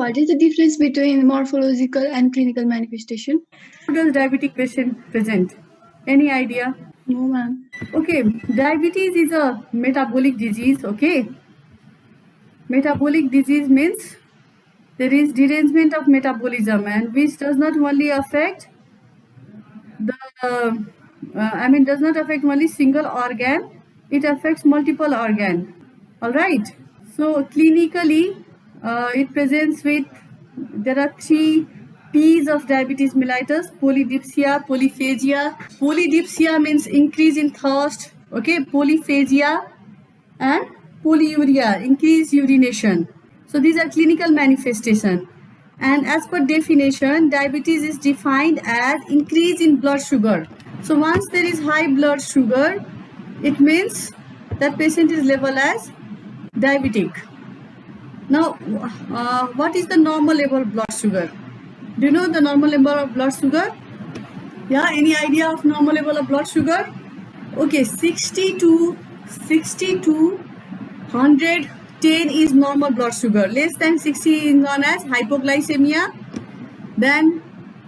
what is the difference between morphological and clinical manifestation? How does diabetic patient present? Any idea? No, ma'am. Okay, diabetes is a metabolic disease. Okay, metabolic disease means there is derangement of metabolism, and which does not only affect does not affect only single organ, it affects multiple organ. All right. So clinically, it presents with, there are 3 P's of diabetes mellitus: polydipsia, polyphagia. Polydipsia means increase in thirst. Okay, polyphagia and polyuria, increased urination. So these are clinical manifestation. And as per definition, diabetes is defined as increase in blood sugar. So once there is high blood sugar, it means that patient is labeled as diabetic. Now, what is the normal level of blood sugar? Do you know the normal level of blood sugar? Yeah, any idea of normal level of blood sugar? Okay, 60 to 110 is normal blood sugar. Less than 60 is known as hypoglycemia. Then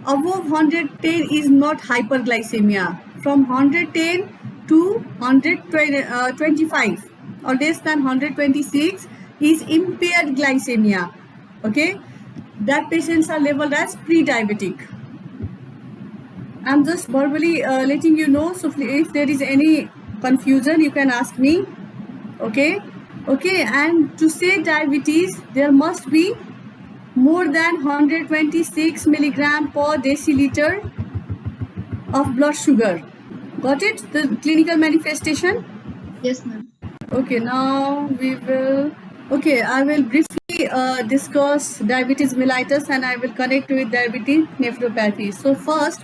above 110 is not hyperglycemia. From 110 to 125 or less than 126 is impaired glycemia. Okay, that patients are labeled as pre-diabetic. I'm just verbally letting you know. So if there is any confusion, you can ask me. Okay. And to say diabetes, there must be more than 126 milligram per deciliter of blood sugar. Got it? The clinical manifestation? Yes, ma'am. Okay, now we will. Okay, I will briefly discuss diabetes mellitus and I will connect with diabetes nephropathy. So first,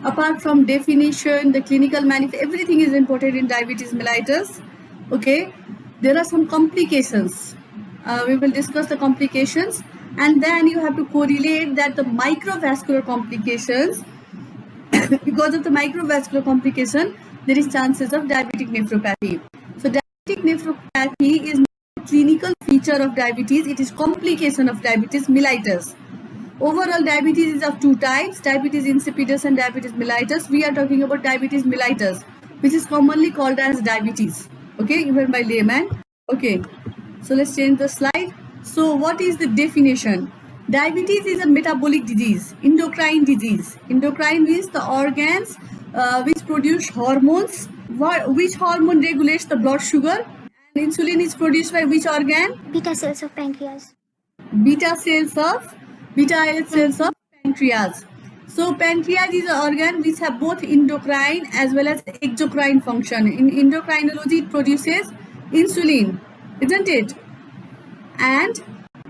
apart from definition, the clinical everything is important in diabetes mellitus. Okay, there are some complications. We will discuss the complications, and then you have to correlate that the microvascular complications. Because of the microvascular complication, there is chances of diabetic nephropathy. So diabetic nephropathy is not a clinical feature of diabetes, it is complication of diabetes mellitus. Overall, diabetes is of 2 types, diabetes insipidus and diabetes mellitus. We are talking about diabetes mellitus, which is commonly called as diabetes. Okay, even by layman. Okay, so let's change the slide. So what is the definition? Diabetes is a metabolic disease, endocrine disease. Endocrine means the organs which produce hormones. Which hormone regulates the blood sugar? And insulin is produced by which organ? Beta cells of pancreas. Beta islet cells of pancreas. So pancreas is an organ which have both endocrine as well as exocrine function. In endocrinology, it produces insulin, isn't it? And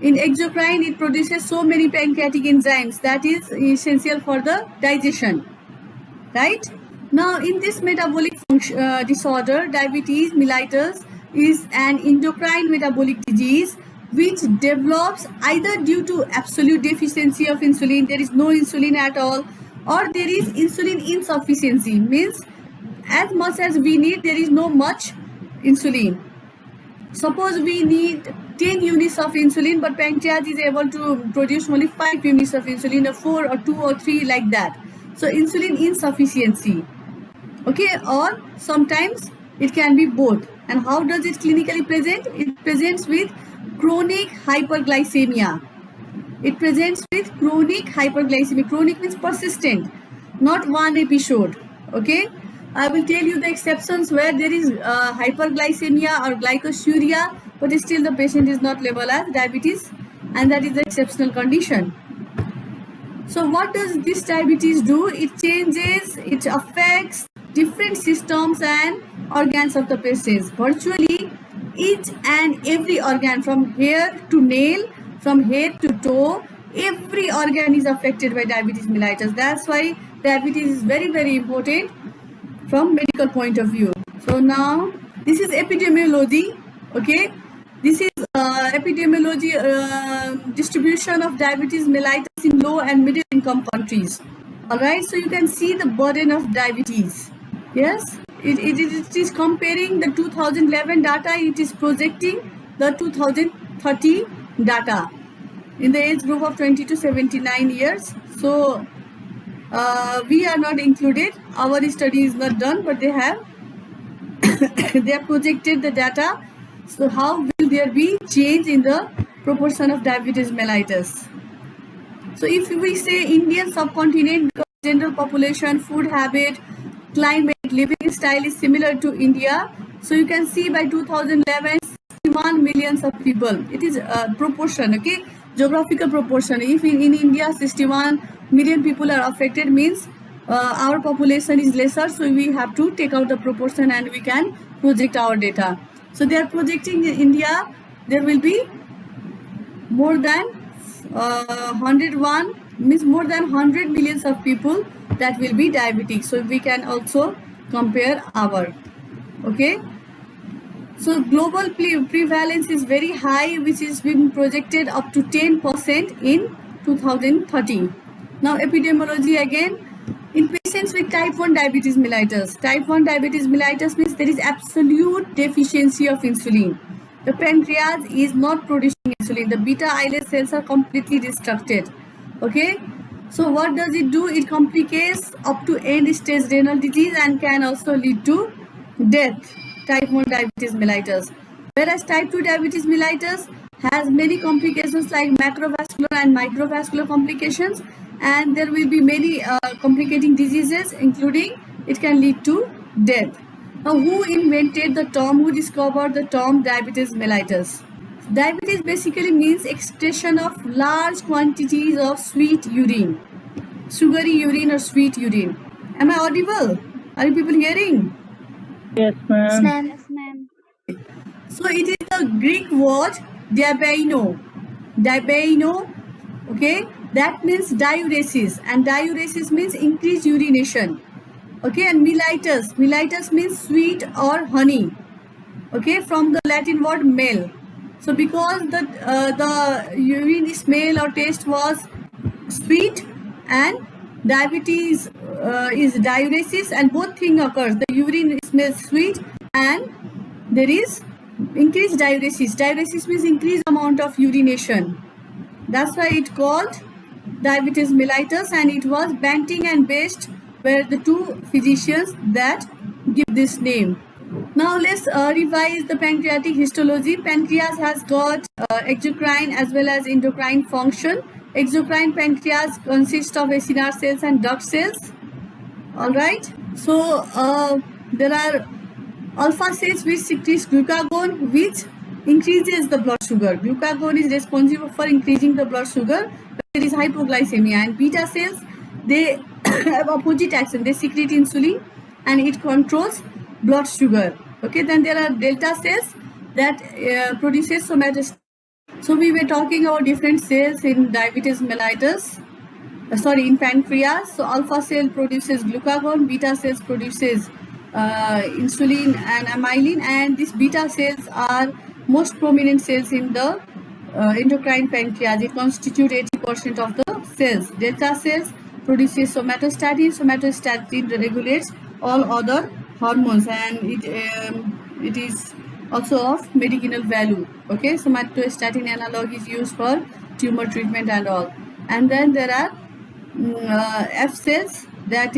in exocrine, it produces so many pancreatic enzymes that is essential for the digestion, right? Now, in this metabolic disorder, diabetes mellitus is an endocrine metabolic disease which develops either due to absolute deficiency of insulin, there is no insulin at all, or there is insulin insufficiency, means as much as we need, there is no much insulin. Suppose we need 10 units of insulin, but pancreas is able to produce only 5 units of insulin, or 4 or 2 or 3, like that. So insulin insufficiency. Okay, or sometimes it can be both. And how does it clinically present? It presents with chronic hyperglycemia. It presents with chronic hyperglycemia. Chronic means persistent, not one episode. Okay, I will tell you the exceptions where there is hyperglycemia or glycosuria, but still the patient is not labeled as diabetes, and that is the exceptional condition. So what does this diabetes do? It affects different systems and organs of the patient. Virtually each and every organ, from hair to nail, from head to toe, every organ is affected by diabetes mellitus. That's why diabetes is very, very important from medical point of view. So now this is epidemiology. Okay, this is epidemiology distribution of diabetes mellitus in low and middle income countries. All right, so you can see the burden of diabetes. Yes, it is comparing the 2011 data, it is projecting the 2030 data. in the age group of 20 to 79 years. So we are not included. Our study is not done, but they have they have projected the data. So how will there be change in the proportion of diabetes mellitus? So if we say Indian subcontinent, because general population, food habit, climate, living style is similar to India. So you can see by 2011, 61 millions of people. It is a proportion, okay? Geographical proportion. If in India 61 million people are affected, means our population is lesser. So we have to take out the proportion and we can project our data. So they are projecting in India, there will be more than 101, means more than 100 millions of people that will be diabetic. So we can also compare our, okay. So global prevalence is very high, which is being projected up to 10% in 2030. Now epidemiology again. In patients with type 1 diabetes mellitus, type 1 diabetes mellitus means there is absolute deficiency of insulin. The pancreas is not producing insulin. The beta islet cells are completely destructed. Okay. So what does it do? It complicates up to end-stage renal disease and can also lead to death. Type 1 diabetes mellitus. Whereas type 2 diabetes mellitus has many complications like macrovascular and microvascular complications, and there will be many complicating diseases, including it can lead to death. Now, who invented the term, who discovered the term diabetes mellitus? Diabetes basically means excretion of large quantities of sweet urine, sugary urine or sweet urine. Am I audible? Are you people hearing? Yes, ma'am. Yes, ma'am. So it is the Greek word diabeino. Diabeino, okay, that means diuresis, and diuresis means increased urination. Okay, and mellitus. Mellitus means sweet or honey. Okay, from the Latin word mel. So because the urine smell or taste was sweet, and diabetes is diuresis, and both thing occurs. The urine smells sweet and there is increased diuresis. Diuresis means increased amount of urination. That's why it called diabetes mellitus, and it was Banting and Best were the two physicians that give this name. Now let's revise the pancreatic histology. Pancreas has got exocrine as well as endocrine function. Exocrine pancreas consists of acinar cells and duct cells. All right. So there are alpha cells which secretes glucagon, which increases the blood sugar. Glucagon is responsible for increasing the blood sugar. There is hypoglycemia, and beta cells, they have opposite action. They secrete insulin and it controls blood sugar. Okay, then there are delta cells that produces somatostatin. So we were talking about different cells in diabetes mellitus. In pancreas. So alpha cell produces glucagon, beta cells produces insulin and amylin, and these beta cells are most prominent cells in the endocrine pancreas. It constitutes 80% of the cells. Delta cells produces somatostatin. Somatostatin regulates all other hormones, and it is also of medicinal value. Okay, somatostatin analog is used for tumor treatment and all. And then there are F cells that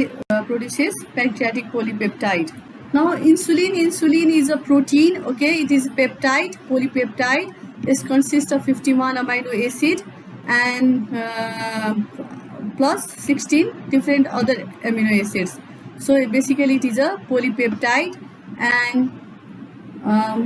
produces pancreatic polypeptide. Now insulin is a protein. Okay, it is peptide, polypeptide. It consists of 51 amino acid and plus 16 different other amino acids. So basically it is a polypeptide, and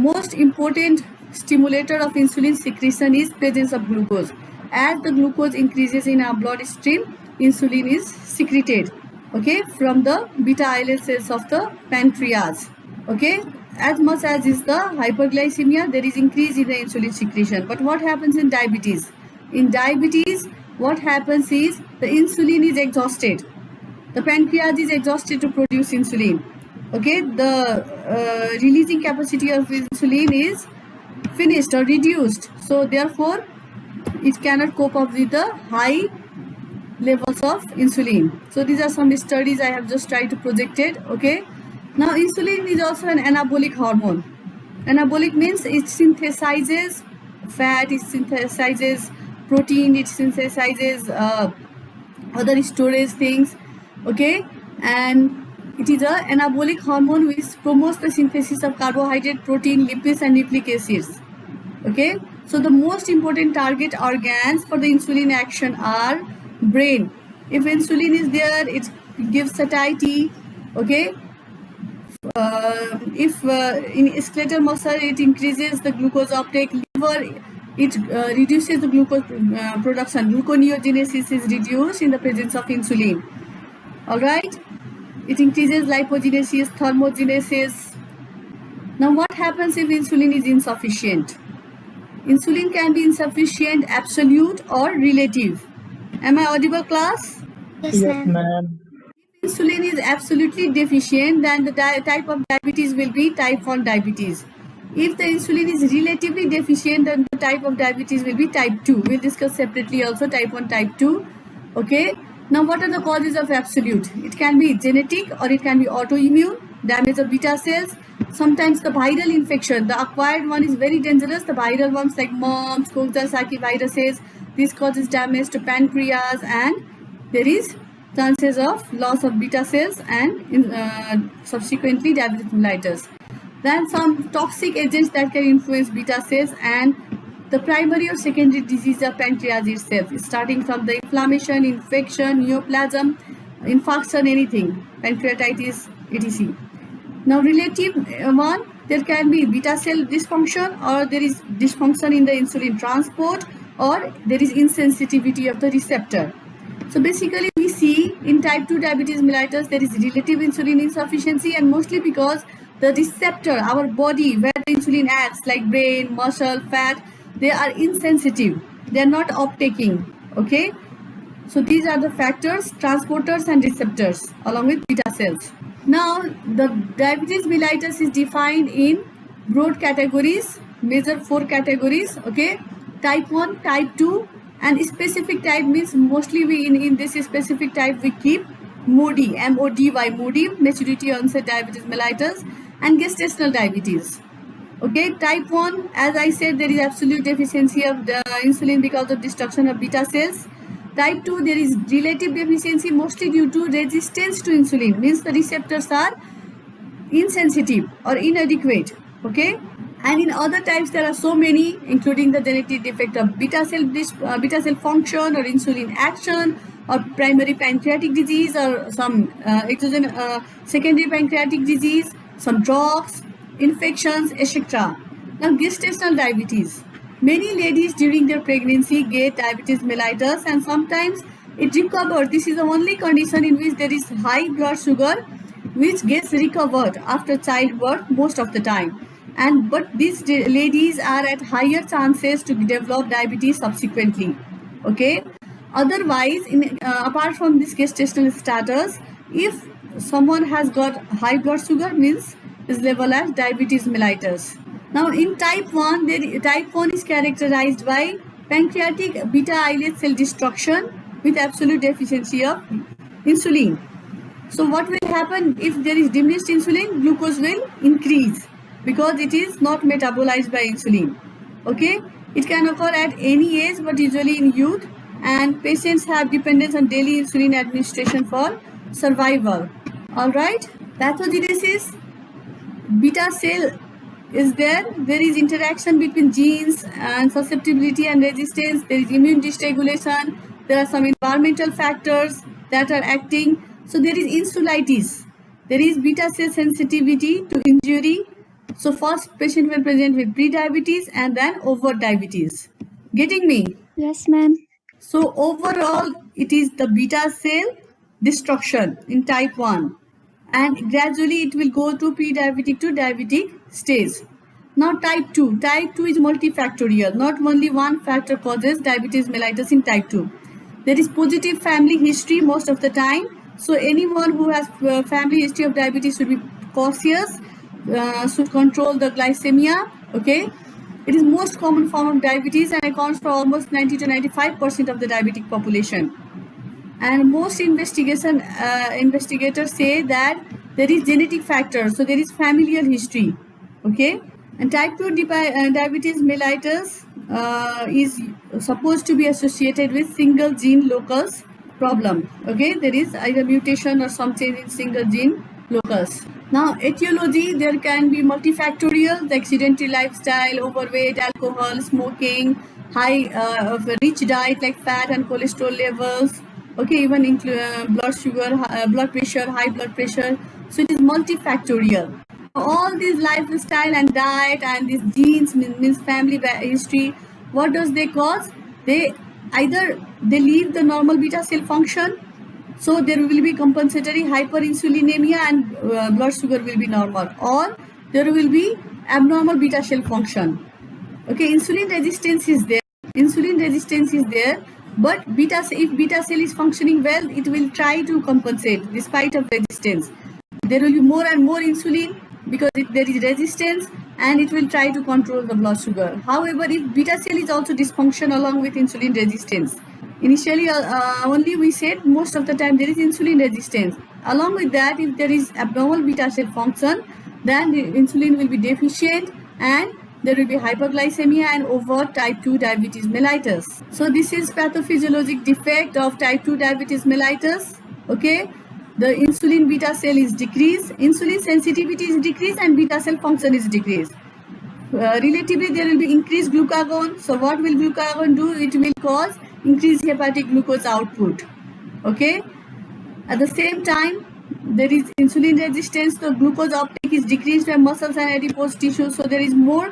most important stimulator of insulin secretion is presence of glucose. As the glucose increases in our bloodstream, insulin is secreted, okay, from the beta islet cells of the pancreas. Okay, as much as is the hyperglycemia, there is increase in the insulin secretion. But what happens in diabetes? In diabetes, what happens is the insulin is exhausted. The pancreas is exhausted to produce insulin. Okay, the releasing capacity of insulin is finished or reduced. So therefore, it cannot cope up with the high levels of insulin. So these are some studies I have just tried to project it. Okay, now insulin is also an anabolic hormone. Anabolic means it synthesizes fat, it synthesizes protein, it synthesizes other storage things, okay, and it is a anabolic hormone which promotes the synthesis of carbohydrate, protein, lipids, and nucleic acids. Okay, so the most important target organs for the insulin action are brain. If insulin is there, it gives satiety. Okay, if in skeletal muscle, it increases the glucose uptake. Liver, it reduces the glucose production. Gluconeogenesis is reduced in the presence of insulin. All right, it increases lipogenesis, thermogenesis. Now, what happens if insulin is insufficient? Insulin can be insufficient, absolute or relative. Am I audible, class? Yes, ma'am. Insulin is absolutely deficient, then the type of diabetes will be type 1 diabetes. If the insulin is relatively deficient, then the type of diabetes will be type 2. We'll discuss separately also type 1, type 2. Okay. Now, what are the causes of absolute? It can be genetic or it can be autoimmune, damage of beta cells. Sometimes the viral infection, the acquired one is very dangerous. The viral ones like mumps, Coxsackie viruses, this causes damage to pancreas, and there is chances of loss of beta cells and subsequently diabetes mellitus. Then some toxic agents that can influence beta cells, and the primary or secondary disease of pancreas itself, starting from the inflammation, infection, neoplasm, infarction, anything, pancreatitis, etc. Now, relative one, there can be beta cell dysfunction, or there is dysfunction in the insulin transport, or there is insensitivity of the receptor. So basically, we see in type 2 diabetes mellitus, there is relative insulin insufficiency, and mostly because the receptor, our body, where the insulin acts, like brain, muscle, fat, they are insensitive. They are not uptaking. Okay. So these are the factors, transporters and receptors, along with beta cells. Now, the diabetes mellitus is defined in broad categories, major 4 categories. Okay. Type 1, type 2, and specific type means mostly we in this specific type we keep MODY, M-O-D-Y, MODY, maturity onset diabetes mellitus, and gestational diabetes. Okay, type 1, as I said, there is absolute deficiency of the insulin because of destruction of beta cells. Type 2, there is relative deficiency mostly due to resistance to insulin, means the receptors are insensitive or inadequate. Okay, and in other types there are so many, including the genetic defect of beta cell function or insulin action, or primary pancreatic disease, or some secondary pancreatic disease, some drugs, infections, etc. Now, gestational diabetes. Many ladies during their pregnancy get diabetes mellitus, and sometimes it recovers. This is the only condition in which there is high blood sugar, which gets recovered after childbirth most of the time. But these ladies are at higher chances to develop diabetes subsequently. Okay. Otherwise, apart from this gestational status, if someone has got high blood sugar, means is labeled as diabetes mellitus. Now, in type 1, type 1 is characterized by pancreatic beta islet cell destruction with absolute deficiency of insulin. So, what will happen if there is diminished insulin? Glucose will increase because it is not metabolized by insulin. Okay, it can occur at any age, but usually in youth, and patients have dependence on daily insulin administration for survival. All right, pathogenesis. Beta cell is there. There is interaction between genes and susceptibility and resistance. There is immune dysregulation. There are some environmental factors that are acting. So there is insulitis. There is beta cell sensitivity to injury. So first patient will present with pre-diabetes and then overt diabetes. Getting me? Yes, ma'am. So overall, it is the beta cell destruction in type 1. And gradually it will go to pre-diabetic to diabetic stage. Now type 2. Type 2 is multifactorial. Not only one factor causes diabetes mellitus in type 2. There is positive family history most of the time. So anyone who has family history of diabetes should be cautious, should control the glycemia. Okay. It is most common form of diabetes and accounts for almost 90 to 95% of the diabetic population. And most investigators say that there is genetic factors, so there is familial history. Okay, and type 2 diabetes mellitus is supposed to be associated with single gene locus problem. Okay, there is either mutation or some change in single gene locus. Now, etiology, there can be multifactorial, the sedentary lifestyle, overweight, alcohol, smoking, high of a rich diet like fat and cholesterol levels. Okay, even blood sugar, blood pressure, high blood pressure. So it is multifactorial. All these lifestyle and diet and these genes means family history. What does they cause? They either they leave the normal beta cell function, so there will be compensatory hyperinsulinemia and blood sugar will be normal, or there will be abnormal beta cell function. Okay, insulin resistance is there. Insulin resistance is there, but if beta cell is functioning well, it will try to compensate despite of resistance. There will be more and more insulin because there is resistance, and it will try to control the blood sugar. However, if beta cell is also dysfunction along with insulin resistance, initially only we said most of the time there is insulin resistance. Along with that, if there is abnormal beta cell function, then the insulin will be deficient and there will be hyperglycemia and overt type 2 diabetes mellitus. So this is pathophysiologic defect of type 2 diabetes mellitus. Okay, the insulin beta cell is decreased, insulin sensitivity is decreased, and beta cell function is decreased. Relatively, there will be increased glucagon. So what will glucagon do? It will cause increased hepatic glucose output. Okay, at the same time, there is insulin resistance, so glucose uptake is decreased by muscles and adipose tissue, so there is more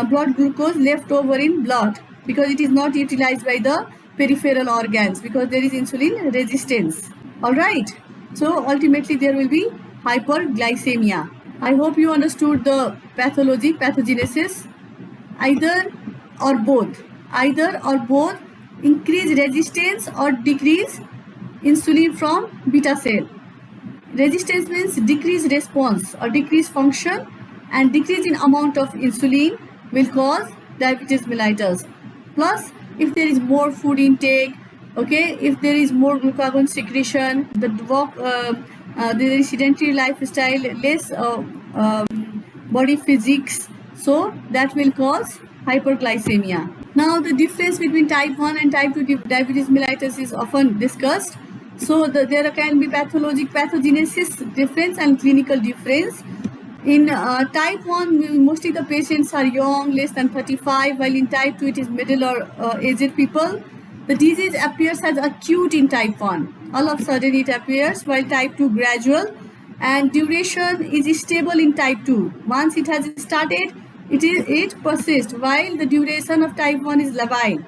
blood glucose left over in blood because it is not utilized by the peripheral organs because there is insulin resistance. All right, so ultimately there will be hyperglycemia. I hope you understood the pathology, pathogenesis. Either or both, increase resistance or decrease insulin from beta cell. Resistance means decreased response or decreased function, and decrease in amount of insulin will cause diabetes mellitus. Plus, if there is more food intake, okay, if there is more glucagon secretion, there is sedentary lifestyle, less body physics, so that will cause hyperglycemia. Now, the difference between type 1 and type 2 diabetes mellitus is often discussed. So there can be pathogenesis difference and clinical difference. In type 1, mostly the patients are young, less than 35, while in type 2 it is middle or aged people. The disease appears as acute in type 1. All of a sudden it appears, while type 2 gradual, and duration is stable in type 2. Once it has started, it persists, while the duration of type 1 is labile.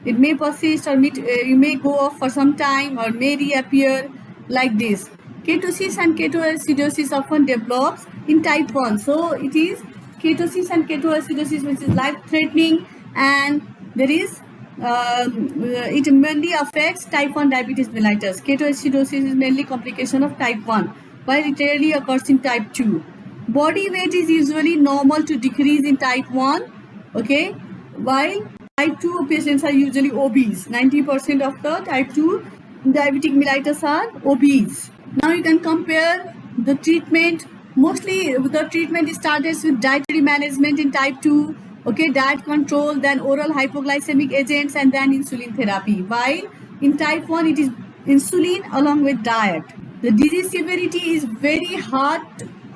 It may persist or you may go off for some time or may reappear like this. Ketosis and ketoacidosis often develops in type 1. So it is ketosis and ketoacidosis which is life-threatening, and there is it mainly affects type 1 diabetes mellitus. Ketoacidosis is mainly complication of type 1, while it rarely occurs in type 2. Body weight is usually normal to decrease in type 1, okay, while type 2 patients are usually obese. 90% of the type 2 diabetic mellitus are obese. Now you can compare the treatment. Mostly the treatment starts with dietary management in type 2, okay, diet control, then oral hypoglycemic agents, and then insulin therapy. While in type 1 it is insulin along with diet. The disease severity is very hard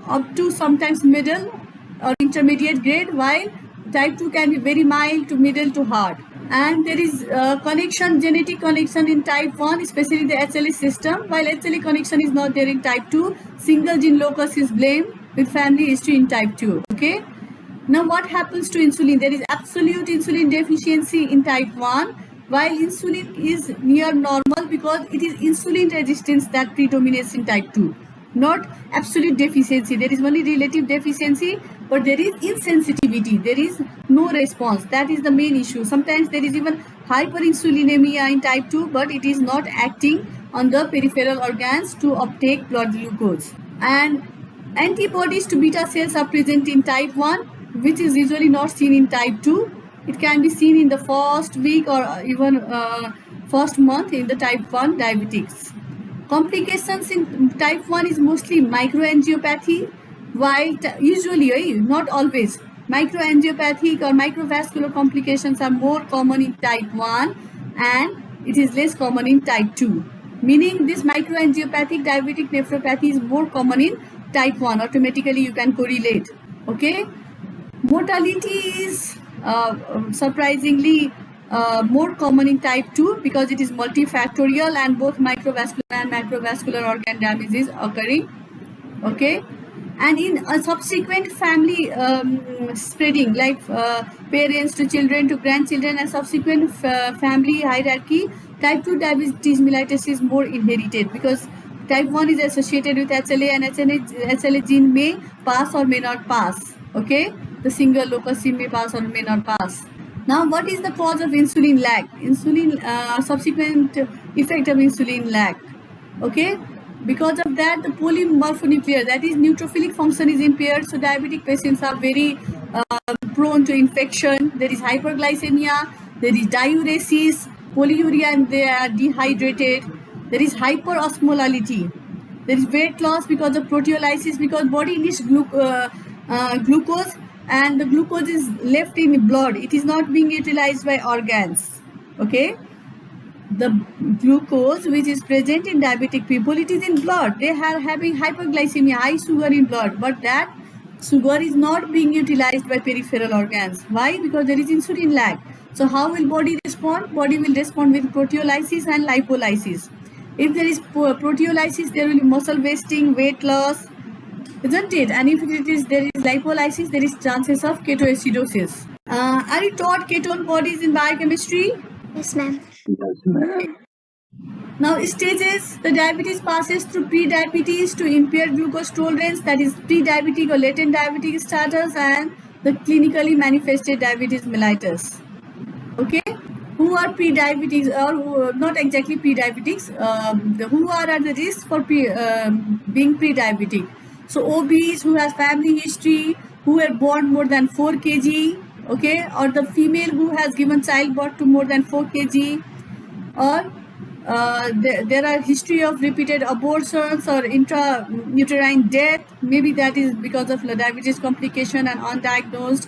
up to sometimes middle or intermediate grade, while type 2 can be very mild to middle to hard. And there is genetic connection in type 1, especially the HLA system, while HLA connection is not there in type 2. Single gene locus is blamed with family history in type 2. Okay. Now what happens to insulin? There is absolute insulin deficiency in type 1, while insulin is near normal because it is insulin resistance that predominates in type 2. Not absolute deficiency. There is only relative deficiency, but there is insensitivity. There is no response. That is the main issue. Sometimes there is even hyperinsulinemia in type 2, but it is not acting on the peripheral organs to uptake blood glucose. And antibodies to beta cells are present in type 1, which is usually not seen in type 2. It can be seen in the first week or even first month in the type 1 diabetics. Complications in type 1 is mostly microangiopathy, while usually, not always, Microangiopathic or microvascular complications are more common in type 1 and it is less common in type 2. Meaning this microangiopathic diabetic nephropathy is more common in type 1. Automatically you can correlate. Okay. Mortality is surprisingly more common in type 2 because it is multifactorial and both microvascular and macrovascular organ damage is occurring. Okay. And in a subsequent family spreading, like parents to children to grandchildren and subsequent family hierarchy, type 2 diabetes mellitus is more inherited because type 1 is associated with HLA and HLA gene may pass or may not pass. Okay, the single locus may pass or may not pass. Now, what is the cause of insulin lag? Insulin subsequent effect of insulin lag. Okay. Because of that, the polymorphonuclear, that is neutrophilic function is impaired. So diabetic patients are very prone to infection. There is hyperglycemia, there is diuresis, polyuria, and they are dehydrated. There is hyperosmolality. There is weight loss because of proteolysis because body needs glucose and the glucose is left in blood. It is not being utilized by organs. Okay. The glucose which is present in diabetic people, it is in blood. They are having hyperglycemia, high sugar in blood, but that sugar is not being utilized by peripheral organs. Why? Because there is insulin lag. So how will body respond? Body will respond with proteolysis and lipolysis. If there is proteolysis, there will be muscle wasting, weight loss, isn't it? And if there is lipolysis, there is chances of ketoacidosis. Are you taught ketone bodies in biochemistry? Yes, ma'am. Yes, ma'am. Now, stages, the diabetes passes through pre-diabetes to impaired glucose tolerance, that is pre-diabetic or latent diabetic status, and the clinically manifested diabetes mellitus. Okay, who are pre-diabetics or who, not exactly pre-diabetics, who are at the risk for being pre-diabetic? So obese, who has family history, who were born more than 4 kg, okay, or the female who has given childbirth to more than 4 kg, or there are history of repeated abortions or intrauterine death. Maybe that is because of diabetes complication and undiagnosed.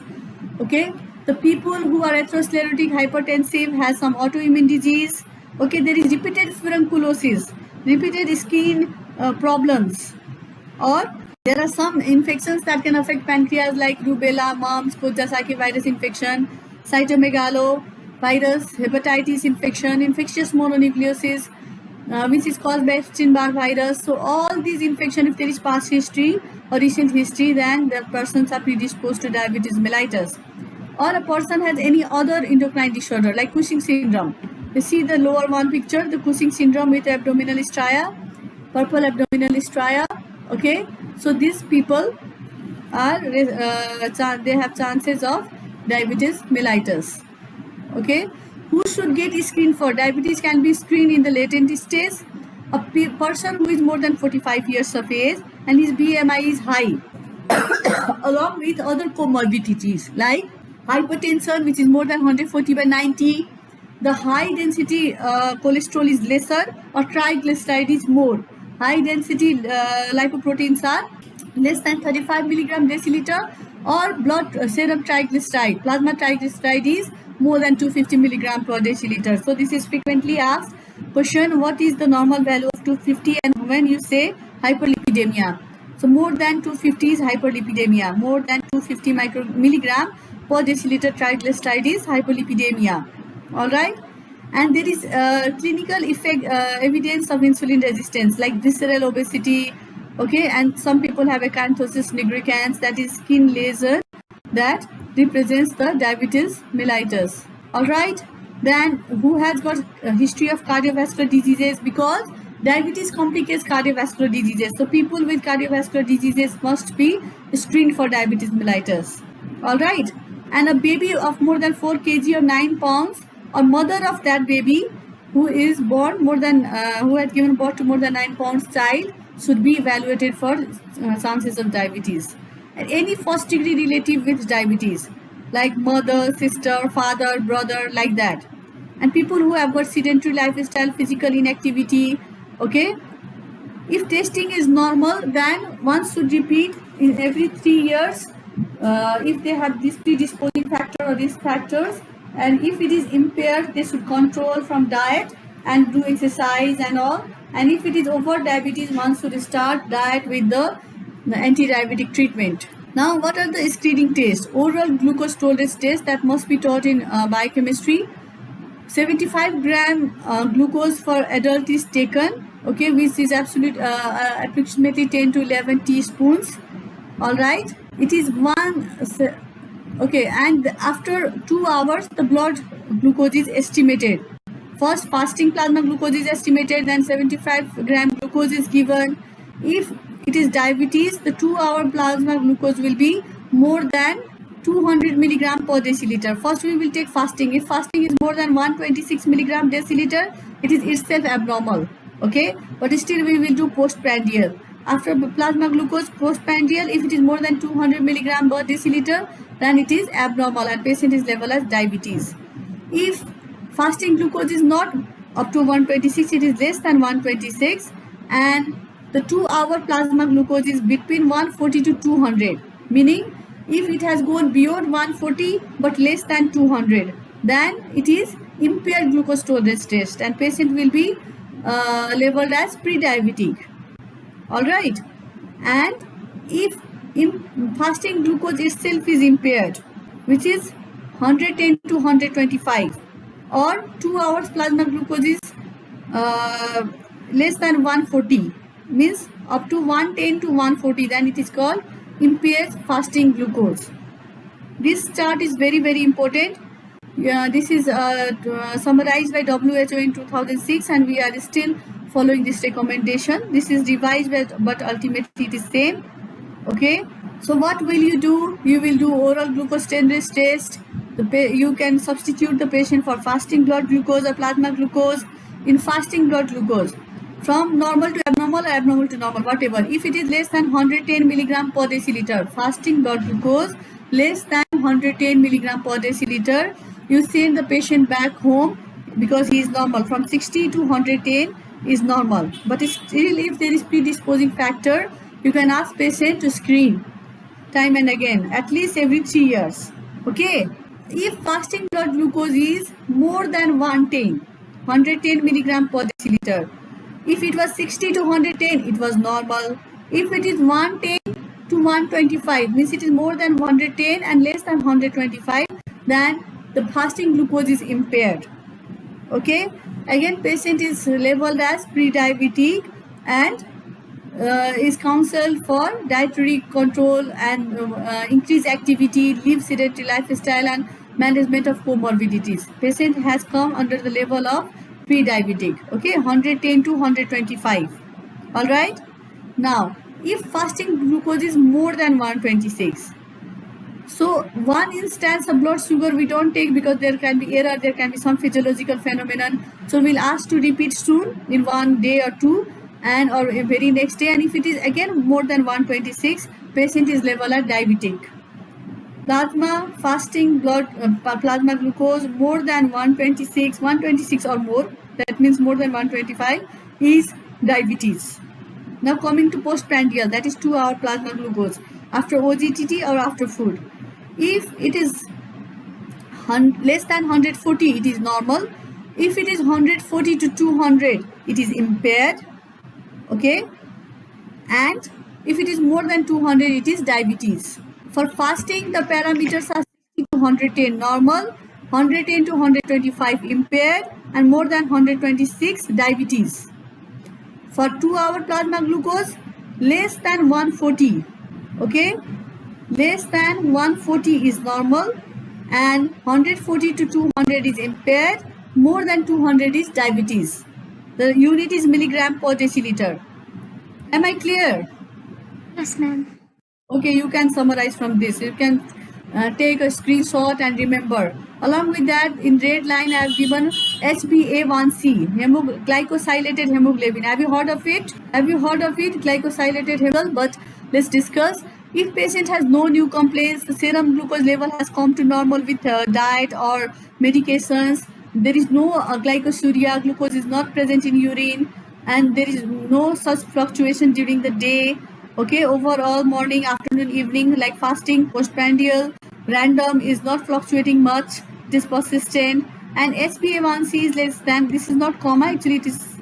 Okay, the people who are atherosclerotic hypertensive has some autoimmune disease. Okay, there is repeated furunculosis, repeated skin problems, or there are some infections that can affect pancreas like rubella, mumps, Coxsackie virus infection, cytomegalovirus, hepatitis infection, infectious mononucleosis, which is caused by Epstein-Barr virus. So all these infections, if there is past history or recent history, then the persons are predisposed to diabetes mellitus. Or a person has any other endocrine disorder like Cushing syndrome. You see the lower one picture, the Cushing syndrome with abdominal stria, purple abdominal stria. Okay, so these people are they have chances of diabetes mellitus. Okay, who should get screened for diabetes? Can be screened in the latent stage. A person who is more than 45 years of age and his BMI is high, along with other comorbidities like hypertension, which is more than 140/90. The high density cholesterol is lesser, or triglyceride is more. High density lipoproteins are less than 35 milligram deciliter, or blood serum triglyceride, plasma triglyceride is more than 250 milligram per deciliter. So this is frequently asked question, what is the normal value of 250, and when you say hyperlipidemia. So more than 250 is hyperlipidemia, more than 250 milligram per deciliter triglyceride is hyperlipidemia. All right. And there is clinical effect evidence of insulin resistance like visceral obesity. Okay, and some people have acanthosis nigricans, that is skin lesion that represents the diabetes mellitus. All right, then who has got a history of cardiovascular diseases, because diabetes complicates cardiovascular diseases. So people with cardiovascular diseases must be screened for diabetes mellitus. All right, and a baby of more than 4 kg or 9 pounds, or mother of that baby who is born more than who had given birth to more than 9 pounds child should be evaluated for chances of diabetes. And any first degree relative with diabetes like mother, sister, father, brother, like that. And people who have got sedentary lifestyle, physical inactivity. Okay, if testing is normal, then one should repeat in every 3 years if they have this predisposing factor or risk factors, and if it is impaired, they should control from diet and do exercise and all. And if it is over diabetes, one should start diet with the anti-diabetic treatment. Now, what are the screening tests? Oral glucose tolerance test that must be taught in biochemistry. 75 gram glucose for adult is taken, okay, which is approximately 10 to 11 teaspoons. All right, it is okay, and after 2 hours the blood glucose is estimated. First, fasting plasma glucose is estimated, then 75 gram glucose is given. If it is diabetes, the 2-hour plasma glucose will be more than 200 milligram per deciliter. First, we will take fasting. If fasting is more than 126 milligram deciliter, it is itself abnormal. Okay, but still we will do postprandial. After plasma glucose, postprandial, if it is more than 200 milligram per deciliter, then it is abnormal and patient is labeled as diabetes. If fasting glucose is not up to 126, it is less than 126, and the 2-hour plasma glucose is between 140 to 200, meaning if it has gone beyond 140 but less than 200, then it is impaired glucose tolerance test and patient will be labeled as pre-diabetic. All right, and if fasting glucose itself is impaired, which is 110 to 125, or 2 hours plasma glucose is less than 140, means up to 110 to 140, then it is called impaired fasting glucose. This chart is very, very important. This is summarized by WHO in 2006, and we are still following this recommendation. This is revised, but ultimately it is same. Okay, so what will you do? You will do oral glucose tolerance test. You can substitute the patient for fasting blood glucose or plasma glucose. In fasting blood glucose, from normal to abnormal or abnormal to normal, whatever. If it is less than 110 milligram per deciliter, fasting blood glucose less than 110 milligram per deciliter, you send the patient back home because he is normal. From 60 to 110 is normal. But still, if there is predisposing factor, you can ask patient to screen time and again, at least every 3 years. Okay. If fasting blood glucose is more than 110 milligram per deciliter, if it was 60 to 110, it was normal. If it is 110 to 125, means it is more than 110 and less than 125, then the fasting glucose is impaired. Okay, again patient is labeled as pre-diabetic and is counseled for dietary control and increased activity, live sedentary lifestyle and management of comorbidities. Patient has come under the level of pre-diabetic. Okay, 110 to 125. All right, now if fasting glucose is more than 126, so one instance of blood sugar we don't take because there can be error, there can be some physiological phenomenon, so we'll ask to repeat soon in 1 day or 2 and or very next day. And if it is again more than 126, patient is labeled as diabetic. Plasma fasting blood plasma glucose more than 126 or more, that means more than 125, is diabetes. Now coming to postprandial, that is 2-hour plasma glucose after OGTT or after food. If it is less than 140, it is normal. If it is 140 to 200, it is impaired. Okay, and if it is more than 200, it is diabetes. For fasting, the parameters are 60 to 110 normal, 110 to 125 impaired, and more than 126 diabetes. For 2-hour plasma glucose, less than 140. Okay, less than 140 is normal, and 140 to 200 is impaired. More than 200 is diabetes. The unit is milligram per deciliter. Am I clear? Yes, ma'am. Okay, you can summarize from this. You can take a screenshot and remember. Along with that, in red line, I have given HbA1c, glycosylated hemoglobin. Have you heard of it? Glycosylated hemoglobin. But let's discuss. If patient has no new complaints, the serum glucose level has come to normal with diet or medications, there is no glycosuria, glucose is not present in urine, and there is no such fluctuation during the day, Okay, overall morning, afternoon, evening, like fasting, postprandial, random is not fluctuating much, it is persistent, and HbA1c is less than, this is not comma, actually it is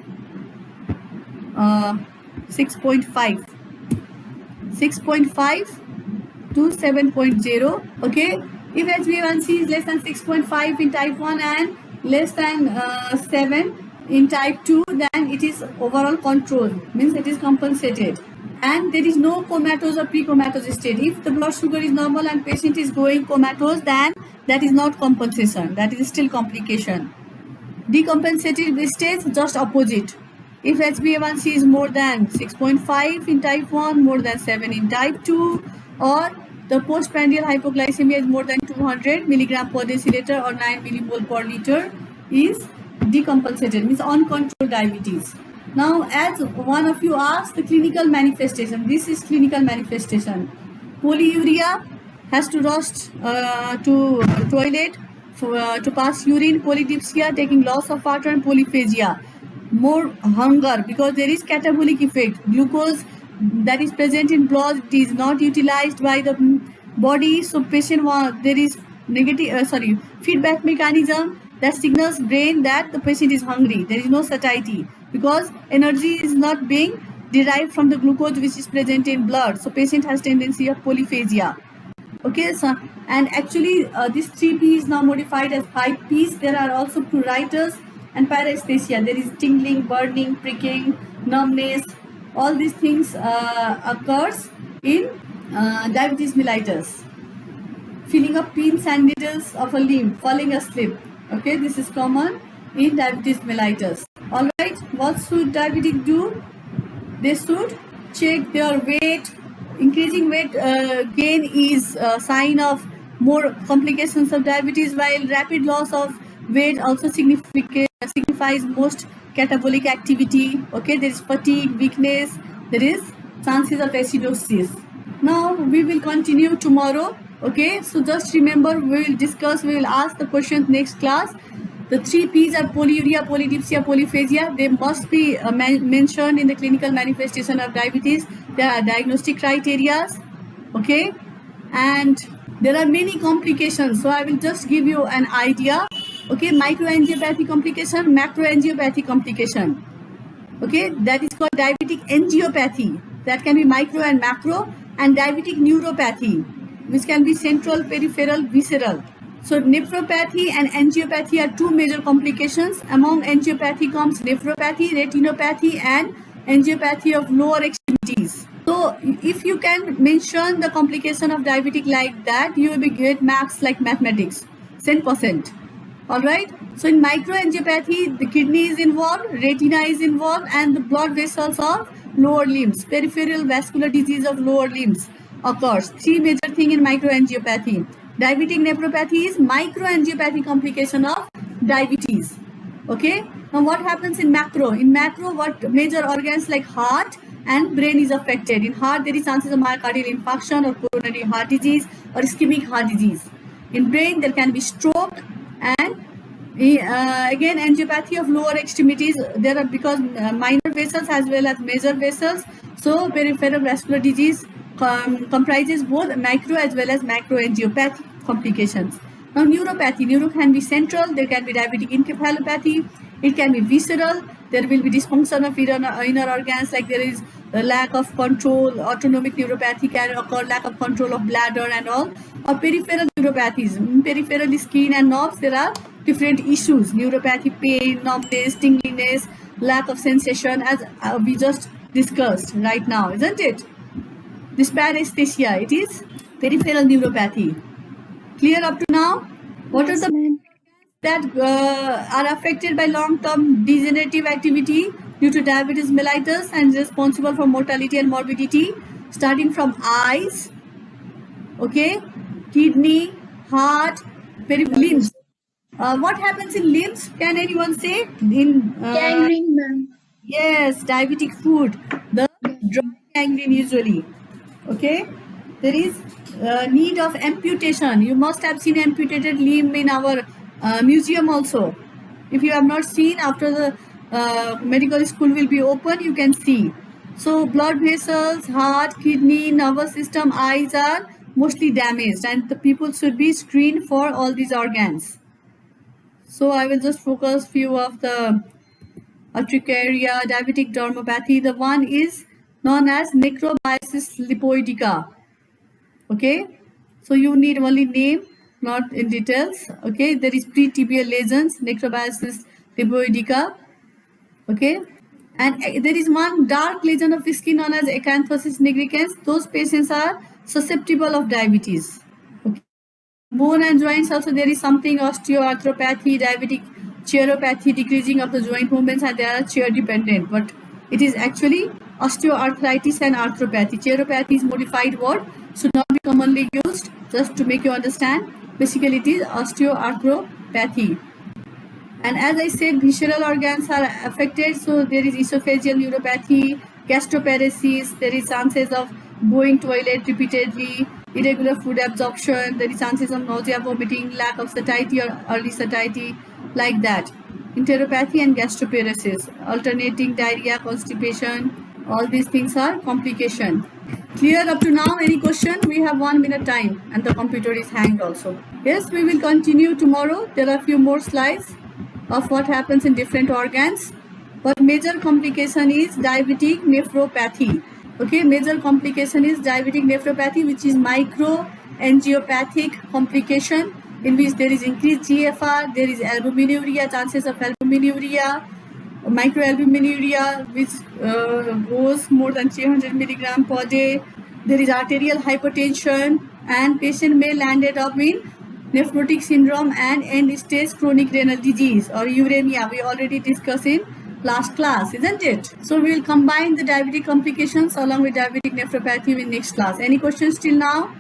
6.5 to 7.0. Okay, if HbA1c is less than 6.5 in type 1 and less than 7 in type 2, then it is overall control, means it is compensated, and there is no comatose or pre-comatose state. If the blood sugar is normal and patient is going comatose, then that is not compensation, that is still complication. Decompensated stage, just opposite. If HbA1c is more than 6.5 in type 1, more than 7 in type 2, or the postprandial hypoglycemia is more than 200 milligram per deciliter or 9 millimole per liter, is decompensated, means uncontrolled diabetes. Now, as one of you asked, the clinical manifestation, this is clinical manifestation. Polyuria, has to rush to toilet to pass urine, polydipsia, taking loss of water, and polyphagia. More hunger, because there is catabolic effect. Glucose that is present in blood is not utilized by the body, so patient there is negative feedback mechanism that signals brain that the patient is hungry. There is no satiety because energy is not being derived from the glucose which is present in blood, so patient has tendency of polyphagia. Okay, so and actually this 3P is now modified as 5Ps. There are also pruritus and paresthesia. There is tingling, burning, pricking, numbness. All these things occurs in diabetes mellitus. Feeling of pins and needles of a limb, falling asleep. Okay, this is common in diabetes mellitus. All right, what should diabetic do? They should check their weight. Increasing weight gain is a sign of more complications of diabetes, while rapid loss of weight also signifies most catabolic activity. Okay, there is fatigue, weakness, there is chances of acidosis. Now we will continue tomorrow. Okay, so just remember, we will ask the questions next class. The 3Ps are polyuria, polydipsia, polyphagia. They must be mentioned in the clinical manifestation of diabetes. There are diagnostic criteria. Okay, and there are many complications. So I will just give you an idea. Okay, microangiopathy complication, macroangiopathy complication. Okay, that is called diabetic angiopathy. That can be micro and macro, and diabetic neuropathy, which can be central, peripheral, visceral. So nephropathy and angiopathy are two major complications. Among angiopathy comes nephropathy, retinopathy, and angiopathy of lower extremities. So if you can mention the complication of diabetic like that, you will be great marks like mathematics, 10%. All right. So in microangiopathy, the kidney is involved, retina is involved, and the blood vessels of lower limbs, peripheral vascular disease of lower limbs occurs. Three major things in microangiopathy. Diabetic nephropathy is microangiopathy complication of diabetes. Okay. Now what happens in macro? In macro, what major organs like heart and brain is affected. In heart, there is chances of myocardial infarction or coronary heart disease or ischemic heart disease. In brain, there can be stroke, and again angiopathy of lower extremities. There are, because minor vessels as well as major vessels, so peripheral vascular disease comprises both micro as well as macroangiopathy complications. Now neuropathy, neuro can be central, there can be diabetic encephalopathy, it can be visceral, there will be dysfunction of inner organs, like there is a lack of control, autonomic neuropathy can occur, lack of control of bladder and all. Or peripheral neuropathies, peripheral skin and nerves, there are different issues, neuropathy, pain, numbness, tingliness, lack of sensation, as we just discussed right now, isn't it? This paresthesia, it is peripheral neuropathy. Clear up to now? What Yes, are the ma'am. that are affected by long-term degenerative activity due to diabetes mellitus and responsible for mortality and morbidity, starting from eyes, okay, kidney, heart, limbs. What happens in limbs? Can anyone say? In Gangrene, ma'am. yes, diabetic foot, the dry gangrene usually. Okay, there is need of amputation. You must have seen amputated limb in our museum also. If you have not seen, after the medical school will be open, you can see. So blood vessels, heart, kidney, nervous system, eyes are mostly damaged, and the people should be screened for all these organs. So I will just focus few of the urticaria, diabetic dermopathy. The one is known as necrobiosis lipoidica. Okay, so you need only name, not in details. Okay, there is pre-tibial lesions, necrobiosis lipoidica. Okay, and there is one dark lesion of the skin known as acanthosis nigricans. Those patients are susceptible of diabetes. Okay. Bone and joints also there is something osteoarthropathy, diabetic cheiropathy, decreasing of the joint movements, and they are chair dependent, but it is actually osteoarthritis and arthropathy. Cheiropathy is modified word, should not be commonly used, just to make you understand. Basically it is osteoarthropathy. And as I said, visceral organs are affected, so there is esophageal neuropathy, gastroparesis, there is chances of going toilet repeatedly, irregular food absorption, there is chances of nausea, vomiting, lack of satiety or early satiety, like that. Enteropathy and gastroparesis, alternating diarrhea, constipation, all these things are complication. Clear up to now? Any question? We have 1 minute time and the computer is hanged also. Yes, we will continue tomorrow. There are a few more slides of what happens in different organs, but major complication is diabetic nephropathy. Okay, major complication is diabetic nephropathy, which is microangiopathic complication in which there is increased GFR, there is albuminuria, chances of albuminuria, microalbuminuria, which goes more than 300 milligram per day. There is arterial hypertension, and patient may landed up in nephrotic syndrome and end-stage chronic renal disease or uremia. We already discussed in last class, isn't it? So we will combine the diabetic complications along with diabetic nephropathy in next class. Any questions till now?